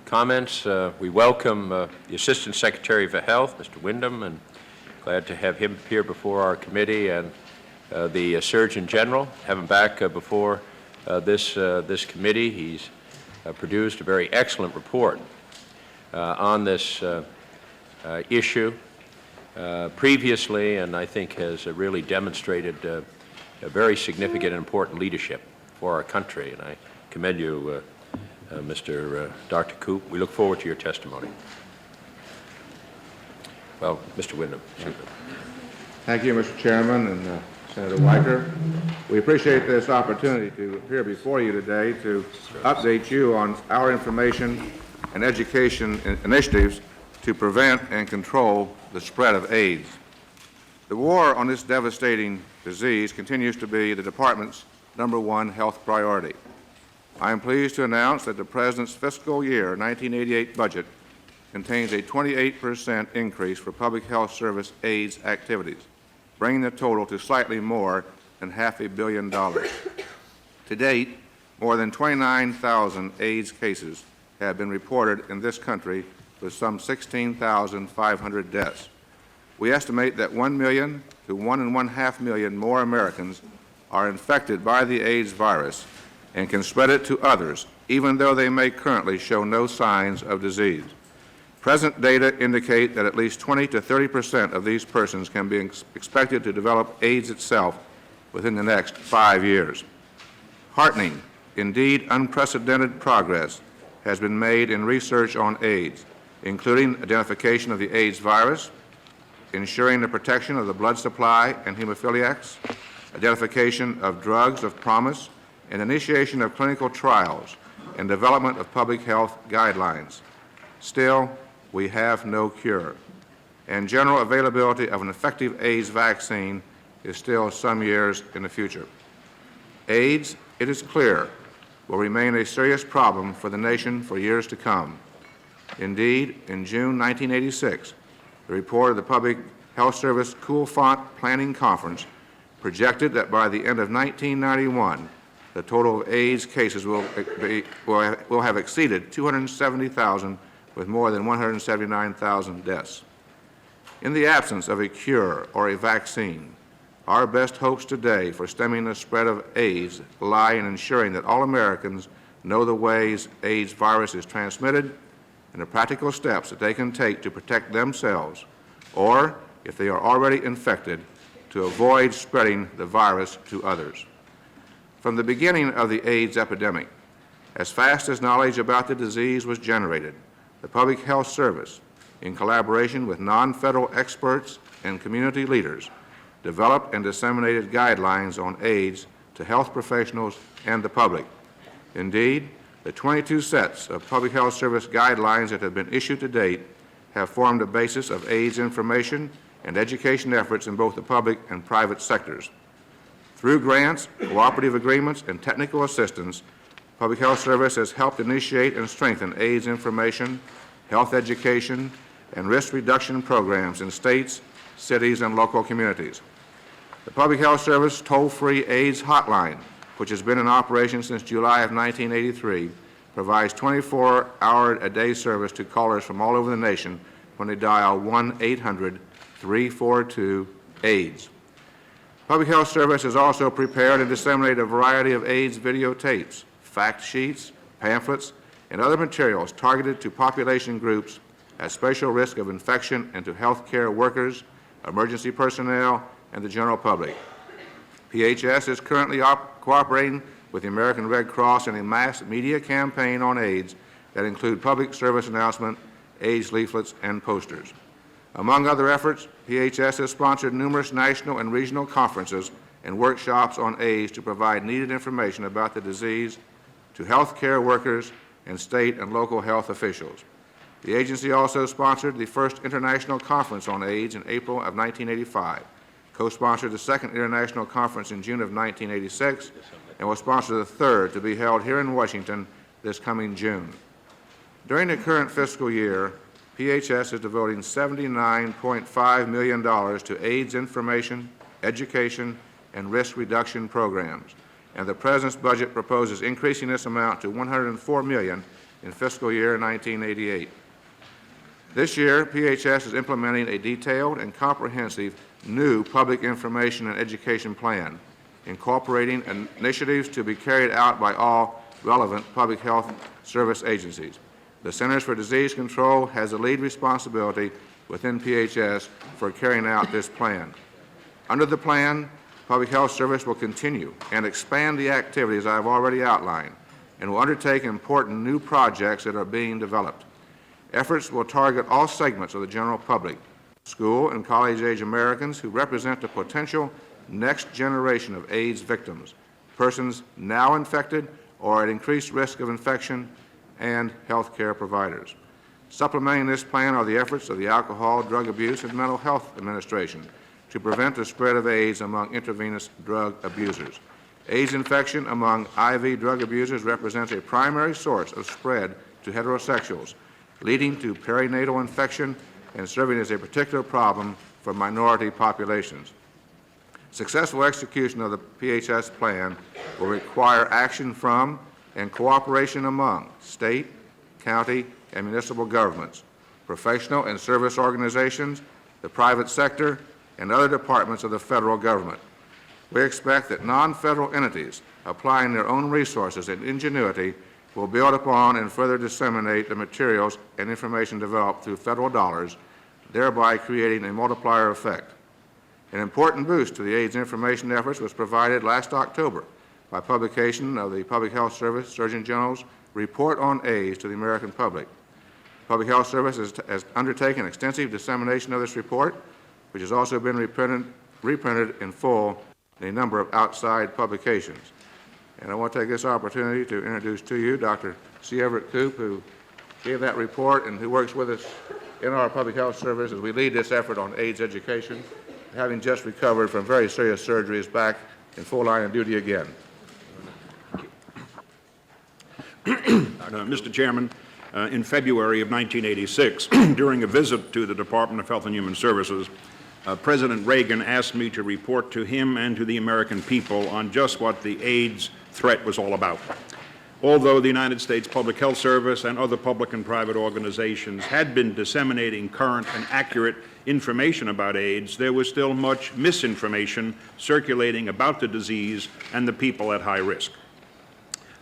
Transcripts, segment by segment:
comments. We welcome the Assistant Secretary for Health, Mr. Windom, and glad to have him here before our committee, and the Surgeon General, have him back before this committee. He's produced a very excellent report on this issue previously, and I think has really demonstrated a very significant and important leadership for our country, and I commend you, Dr. Koop. We look forward to your testimony. Well, Mr. Windom. Thank you, Mr. Chairman and Senator Weicker. We appreciate this opportunity to appear before you today to update you on our information and education initiatives to prevent and control the spread of AIDS. The war on this devastating disease continues to be the Department's #1 health priority. I am pleased to announce that the President's fiscal year 1988 budget contains a 28% increase for Public Health Service AIDS activities, bringing the total to slightly more than $500 million. To date, more than 29,000 AIDS cases have been reported in this country, with some 16,500 deaths. We estimate that 1 million to 1.5 million more Americans are infected by the AIDS virus and can spread it to others, even though they may currently show no signs of disease. Present data indicate that at least 20 to 30% of these persons can be expected to develop AIDS itself within the next 5 years. Heartening, indeed unprecedented progress has been made in research on AIDS, including identification of the AIDS virus, ensuring the protection of the blood supply and hemophiliacs, identification of drugs of promise, and initiation of clinical trials and development of public health guidelines. Still, we have no cure, and general availability of an effective AIDS vaccine is still some years in the future. AIDS, it is clear, will remain a serious problem for the nation for years to come. Indeed, in June 1986, the report of the Public Health Service Cool-Font Planning Conference projected that by the end of 1991, the total of AIDS cases will have exceeded 270,000, with more than 179,000 deaths. In the absence of a cure or a vaccine, our best hopes today for stemming the spread of AIDS lie in ensuring that all Americans know the ways AIDS virus is transmitted and the practical steps that they can take to protect themselves, or, if they are already infected, to avoid spreading the virus to others. From the beginning of the AIDS epidemic, as fast as knowledge about the disease was generated, the Public Health Service, in collaboration with non-federal experts and community leaders, developed and disseminated guidelines on AIDS to health professionals and the public. Indeed, the 22 sets of Public Health Service guidelines that have been issued to date have formed the basis of AIDS information and education efforts in both the public and private sectors. Through grants, cooperative agreements, and technical assistance, Public Health Service has helped initiate and strengthen AIDS information, health education, and risk reduction programs in states, cities, and local communities. The Public Health Service toll-free AIDS hotline, which has been in operation since July of 1983, provides 24-hour-a-day service to callers from all over the nation when they dial 1-800-342-AIDS. Public Health Service has also prepared and disseminated a variety of AIDS videotapes, fact sheets, pamphlets, and other materials targeted to population groups at special risk of infection and to health care workers, emergency personnel, and the general public. PHS is currently cooperating with the American Red Cross in a mass media campaign on AIDS that include public service announcement, AIDS leaflets, and posters. Among other efforts, PHS has sponsored numerous national and regional conferences and workshops on AIDS to provide needed information about the disease to health care workers and state and local health officials. The agency also sponsored the first international conference on AIDS in April of 1985, co-sponsored the second international conference in June of 1986, and will sponsor the third to be held here in Washington this coming June. During the current fiscal year, PHS is devoting $79.5 million to AIDS information, education, and risk reduction programs, and the President's budget proposes increasing this amount to $104 million in fiscal year 1988. This year, PHS is implementing a detailed and comprehensive new public information and education plan, incorporating initiatives to be carried out by all relevant public health service agencies. The Centers for Disease Control has the lead responsibility within PHS for carrying out this plan. Under the plan, Public Health Service will continue and expand the activities I have already outlined and will undertake important new projects that are being developed. Efforts will target all segments of the general public, school and college-age Americans who represent the potential next generation of AIDS victims, persons now infected or at increased risk of infection, and healthcare providers. Supplementing this plan are the efforts of the Alcohol, Drug Abuse, and Mental Health Administration to prevent the spread of AIDS among intravenous drug abusers. AIDS infection among IV drug abusers represents a primary source of spread to heterosexuals, leading to perinatal infection and serving as a particular problem for minority populations. Successful execution of the PHS plan will require action from and cooperation among state, county, and municipal governments, professional and service organizations, the private sector, and other departments of the federal government. We expect that non-federal entities applying their own resources and ingenuity will build upon and further disseminate the materials and information developed through federal dollars, thereby creating a multiplier effect. An important boost to the AIDS information efforts was provided last October by publication of the Public Health Service Surgeon General's Report on AIDS to the American public. Public Health Service has undertaken extensive dissemination of this report, which has also been reprinted in full in a number of outside publications. And I want to take this opportunity to introduce to you Dr. C. Everett Koop, who gave that report and who works with us in our Public Health Service as we lead this effort on AIDS education, having just recovered from very serious surgery, is back in full line of duty again. Mr. Chairman, in February of 1986, during a visit to the Department of Health and Human Services, President Reagan asked me to report to him and to the American people on just what the AIDS threat was all about. Although the United States Public Health Service and other public and private organizations had been disseminating current and accurate information about AIDS, there was still much misinformation circulating about the disease and the people at high risk.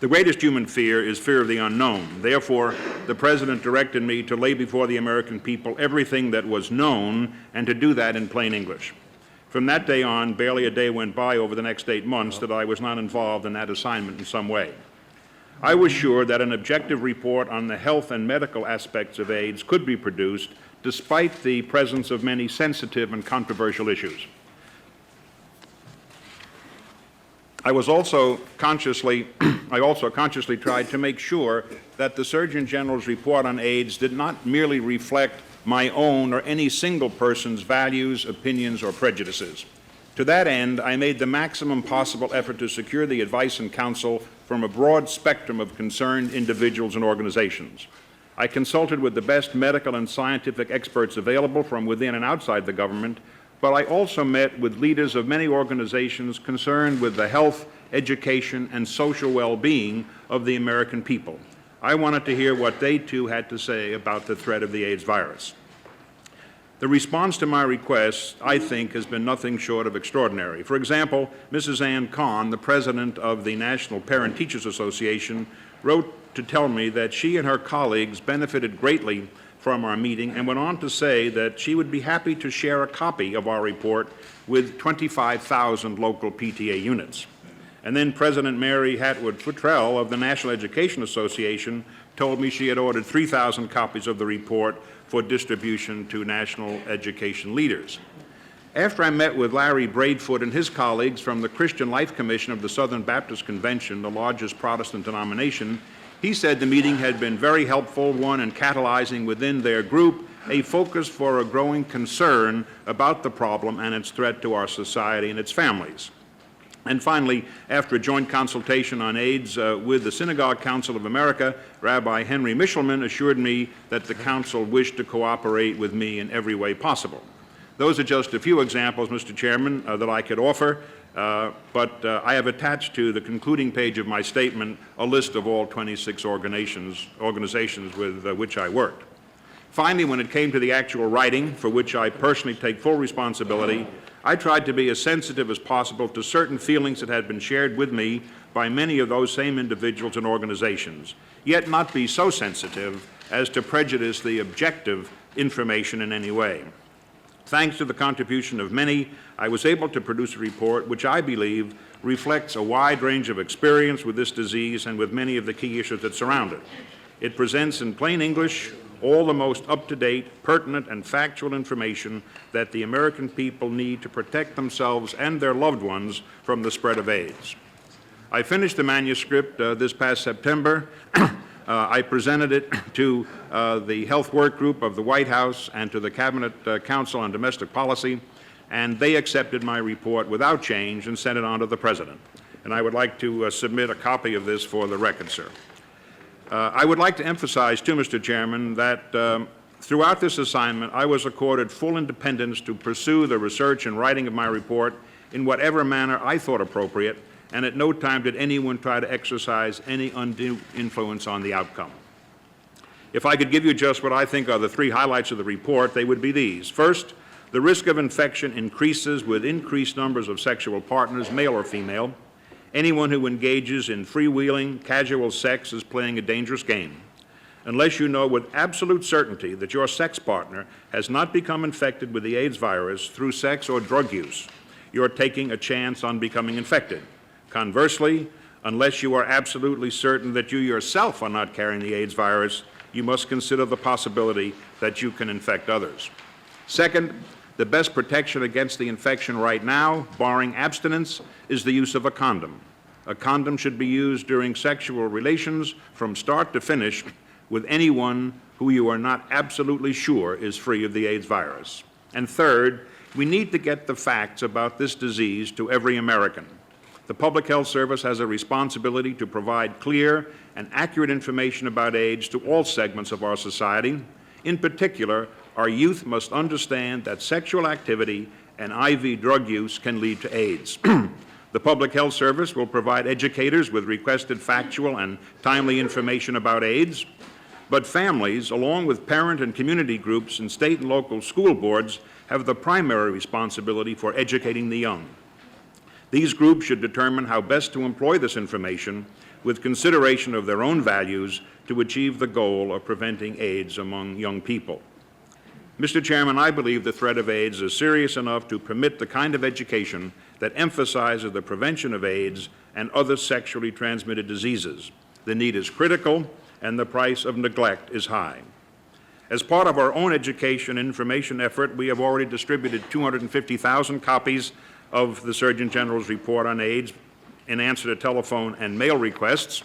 The greatest human fear is fear of the unknown. Therefore, the President directed me to lay before the American people everything that was known and to do that in plain English. From that day on, barely a day went by over the next 8 months that I was not involved in that assignment in some way. I was sure that an objective report on the health and medical aspects of AIDS could be produced despite the presence of many sensitive and controversial issues. I also consciously tried to make sure that the Surgeon General's report on AIDS did not merely reflect my own or any single person's values, opinions, or prejudices. To that end, I made the maximum possible effort to secure the advice and counsel from a broad spectrum of concerned individuals and organizations. I consulted with the best medical and scientific experts available from within and outside the government, but I also met with leaders of many organizations concerned with the health, education, and social well-being of the American people. I wanted to hear what they too had to say about the threat of the AIDS virus. The response to my request, I think, has been nothing short of extraordinary. For example, Mrs. Ann Kahn, the president of the National Parent Teachers Association, wrote to tell me that she and her colleagues benefited greatly from our meeting and went on to say that she would be happy to share a copy of our report with 25,000 local PTA units. And then President Mary Hatwood Futrell of the National Education Association told me she had ordered 3,000 copies of the report for distribution to national education leaders. After I met with Larry Braidfoot and his colleagues from the Christian Life Commission of the Southern Baptist Convention, the largest Protestant denomination, he said the meeting had been very helpful, one in catalyzing within their group a focus for a growing concern about the problem and its threat to our society and its families. And finally, after a joint consultation on AIDS with the Synagogue Council of America, Rabbi Henry Michelman assured me that the council wished to cooperate with me in every way possible. Those are just a few examples, Mr. Chairman, that I could offer. but I have attached to the concluding page of my statement a list of all 26 organizations with which I worked. Finally, when it came to the actual writing, for which I personally take full responsibility, I tried to be as sensitive as possible to certain feelings that had been shared with me by many of those same individuals and organizations, yet not be so sensitive as to prejudice the objective information in any way. Thanks to the contribution of many, I was able to produce a report which I believe reflects a wide range of experience with this disease and with many of the key issues that surround it. It presents in plain English all the most up-to-date, pertinent, and factual information that the American people need to protect themselves and their loved ones from the spread of AIDS. I finished the manuscript this past September. I presented it to the Health Work Group of the White House and to the Cabinet Council on Domestic Policy, and they accepted my report without change and sent it on to the President. And I would like to submit a copy of this for the record, sir. I would like to emphasize, too, Mr. Chairman, that throughout this assignment, I was accorded full independence to pursue the research and writing of my report in whatever manner I thought appropriate, and at no time did anyone try to exercise any undue influence on the outcome. If I could give you just what I think are the three highlights of the report, they would be these. First, the risk of infection increases with increased numbers of sexual partners, male or female. Anyone who engages in freewheeling, casual sex is playing a dangerous game. Unless you know with absolute certainty that your sex partner has not become infected with the AIDS virus through sex or drug use, you're taking a chance on becoming infected. Conversely, unless you are absolutely certain that you yourself are not carrying the AIDS virus, you must consider the possibility that you can infect others. Second, the best protection against the infection right now, barring abstinence, is the use of a condom. A condom should be used during sexual relations from start to finish with anyone who you are not absolutely sure is free of the AIDS virus. And third, we need to get the facts about this disease to every American. The Public Health Service has a responsibility to provide clear and accurate information about AIDS to all segments of our society. In particular, our youth must understand that sexual activity and IV drug use can lead to AIDS. The Public Health Service will provide educators with requested factual and timely information about AIDS, but families, along with parent and community groups and state and local school boards, have the primary responsibility for educating the young. These groups should determine how best to employ this information with consideration of their own values to achieve the goal of preventing AIDS among young people. Mr. Chairman, I believe the threat of AIDS is serious enough to permit the kind of education that emphasizes the prevention of AIDS and other sexually transmitted diseases. The need is critical, and the price of neglect is high. As part of our own education and information effort, we have already distributed 250,000 copies of the Surgeon General's report on AIDS in answer to telephone and mail requests.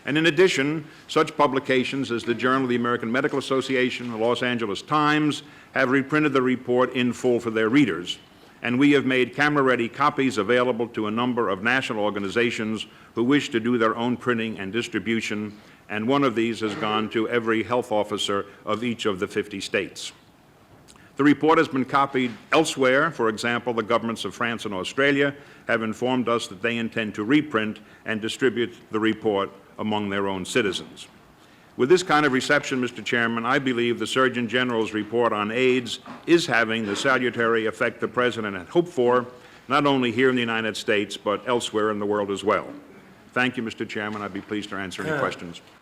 And in addition, such publications as the Journal of the American Medical Association, the Los Angeles Times, have reprinted the report in full for their readers. And we have made camera-ready copies available to a number of national organizations who wish to do their own printing and distribution, and one of these has gone to every health officer of each of the 50 states. The report has been copied elsewhere. For example, the governments of France and Australia have informed us that they intend to reprint and distribute the report among their own citizens. With this kind of reception, Mr. Chairman, I believe the Surgeon General's report on AIDS is having the salutary effect the President had hoped for, not only here in the United States, but elsewhere in the world as well. Thank you, Mr. Chairman. I'd be pleased to answer any questions.